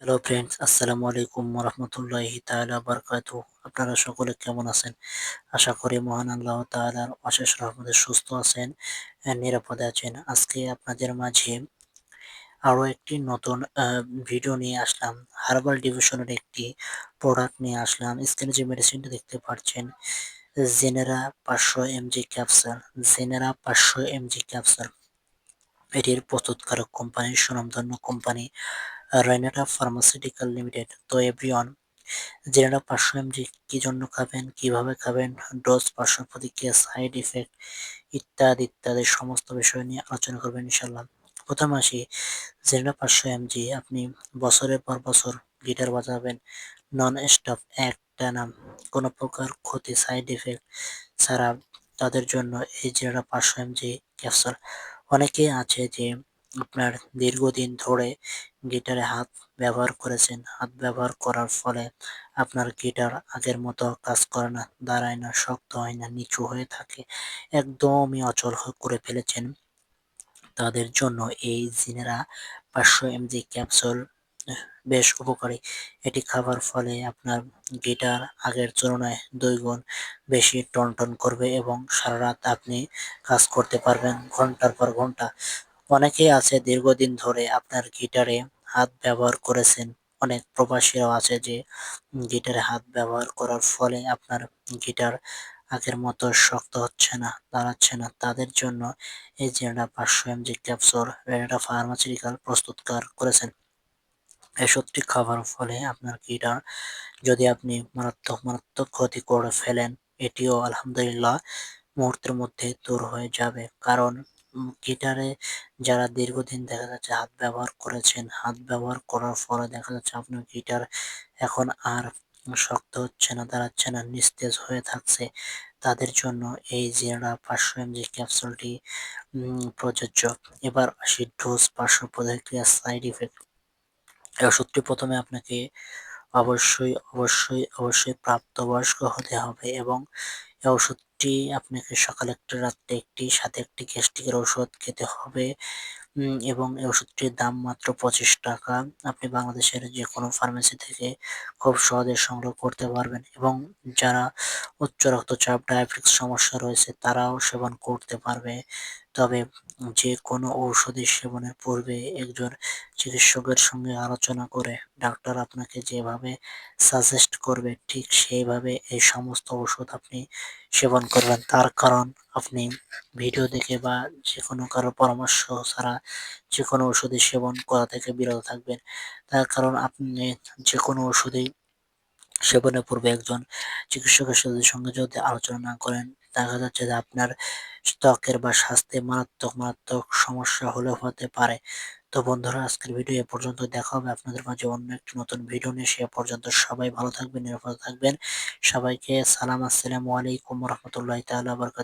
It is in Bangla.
হ্যালো ফ্রেন্ডস, আসসালামু আলাইকুম ওরহমতুল্লাহি তাআলা বারাকাতুহু। আপনারা সকলে কেমন আছেন? আশা করি মহান আল্লাহ তাআলার অশেষ রহমতে সুস্থ আছেন, নিরাপদে আছেন। আজকে আপনাদের মাঝে আরো একটি নতুন ভিডিও নিয়ে আসলাম। হার্বাল ডিভিশনের একটি প্রোডাক্ট নিয়ে আসলাম। স্ক্রিনে যে মেডিসিনটা দেখতে পাচ্ছেন, genera 500 MG capsule. Genera 500 MG capsule. এটির প্রস্তুতকারক কোম্পানি সুনামধন্য কোম্পানি রাইনাটা ফার্মাসিউটিক্যাল লিমিটেড। তো এভরিওয়ান, জেনেরা 500 এমজি কি জন্য খাবেন, কিভাবে খাবেন, ডোজ, পার্শ্ব প্রতিক্রিয়া, সাইড ইফেক্ট ইত্যাদি ইত্যাদি সমস্ত বিষয় নিয়ে আলোচনা করবেন ইনশাল্লাহ। প্রথমে আসি, জেনেরা 500 এমজি আপনি বছরের পর বছর গিটার বাজাবেন নন স্টপ একটানা, কোনো প্রকার ক্ষতি, সাইড ইফেক্ট ছাড়া। তাদের জন্য এই জেনেরা 500 এমজি ক্যাপসুল। অনেকেই আছে যে আপনার দীর্ঘদিন ধরে গিটারে হাত ব্যবহার করেছেন। হাত ব্যবহার করার ফলে আপনার গিটার আগের মতো কাজ করে না, দাঁড়ায় না, শক্ত হয় না, নিচু হয়ে থাকে, একদমই অচল করে ফেলেছেন। তাদের জন্য এই জিনেরা 500 এমজি ক্যাপসুল বেশ উপকারী। এটি খাবার ফলে আপনার গিটার আগের তুলনায় 2 গুণ বেশি টনটন করবে এবং সারা রাত আপনি কাজ করতে পারবেন ঘন্টার পর ঘন্টা। অনেকেই আছে দীর্ঘদিন ধরে আপনার গিটারে হাত ব্যবহার করেছেন। অনেক প্রবাসীরাও আছে যে গিটারে হাত ব্যবহার করার ফলে আপনার গিটার আগের মতো শক্ত হচ্ছে না, দাঁড়াচ্ছে না। তাদের জন্য এই genera 500 MG capsule Renata pharmaceutical প্রস্তুতকার করেছেন। এই ওষুধটি খাওয়ার ফলে আপনার গিটার যদি আপনি মারাত্মক ক্ষতি করে ফেলেন, এটিও আলহামদুলিল্লাহ মুহূর্তের মধ্যে দূর হয়ে যাবে। কারণ গিটারে যারা দীর্ঘদিন দেখা যাচ্ছে হাত ব্যবহার করেছেন, হাত ব্যবহার করার ফলে দেখা যাচ্ছে আপনার গিটার এখন আর শক্ত হচ্ছে না, দাঁড়াচ্ছে না, নিস্তেজ হয়ে থাকছে। তাদের জন্য এই জেরা 500 এমজি ক্যাপসুলটি প্রযোজ্য। এবার আসি ডোজ, পার্শ্ব প্রতিক্রিয়া, সাইড ইফেক্ট। এই ওষুধটি প্রথমে আপনাকে অবশ্যই প্রাপ্তবয়স্ক হতে হবে এবং এই ওষুধটি আপনাকে সকালে একটি, রাত্রে একটি, সাথে একটি গ্যাস্ট্রিকের ওষুধ খেতে হবে। এবং এই ওষুধটির দাম মাত্র ৳25। আপনি বাংলাদেশের যেকোনো ফার্মেসি থেকে খুব সহজে সংগ্রহ করতে পারবেন এবং যারা উচ্চ রক্তচাপ, ডায়াবেটিস সমস্যা রয়েছে তারাও সেবন করতে পারবে। তবে যেকোনো ঔষধি সেবনের পূর্বে একজন চিকিৎসকের সঙ্গে আলোচনা করে ডাক্তার আপনাকে যেভাবে সাজেস্ট করবে ঠিক সেইভাবে এই সমস্ত ওষুধ আপনি সেবন করবেন। তার কারণ আপনি ভিডিও দেখে বা যেকোনো কারো পরামর্শ ছাড়া যেকোনো ওষুধই সেবন করা থেকে বিরত থাকবেন। তার কারণ আপনি যেকোনো ওষুধই সেবনের পূর্বে একজন চিকিৎসকের সঙ্গে যদি আলোচনা না করেন, দেখা যাচ্ছে যে আপনার ত্বকের বা স্বাস্থ্যে মারাত্মক সমস্যা হলেও হতে পারে। তো বন্ধুরা, আজকের ভিডিও এ পর্যন্ত। দেখা হবে আপনাদের মাঝে অন্য একটি নতুন ভিডিও নিয়ে। সে পর্যন্ত সবাই ভালো থাকবেন, নিরাপদে থাকবেন। সবাইকে সালাম, আসসালামু আলাইকুম ওয়া রাহমাতুল্লাহি তাআলা ওয়া বারাকাতুহু।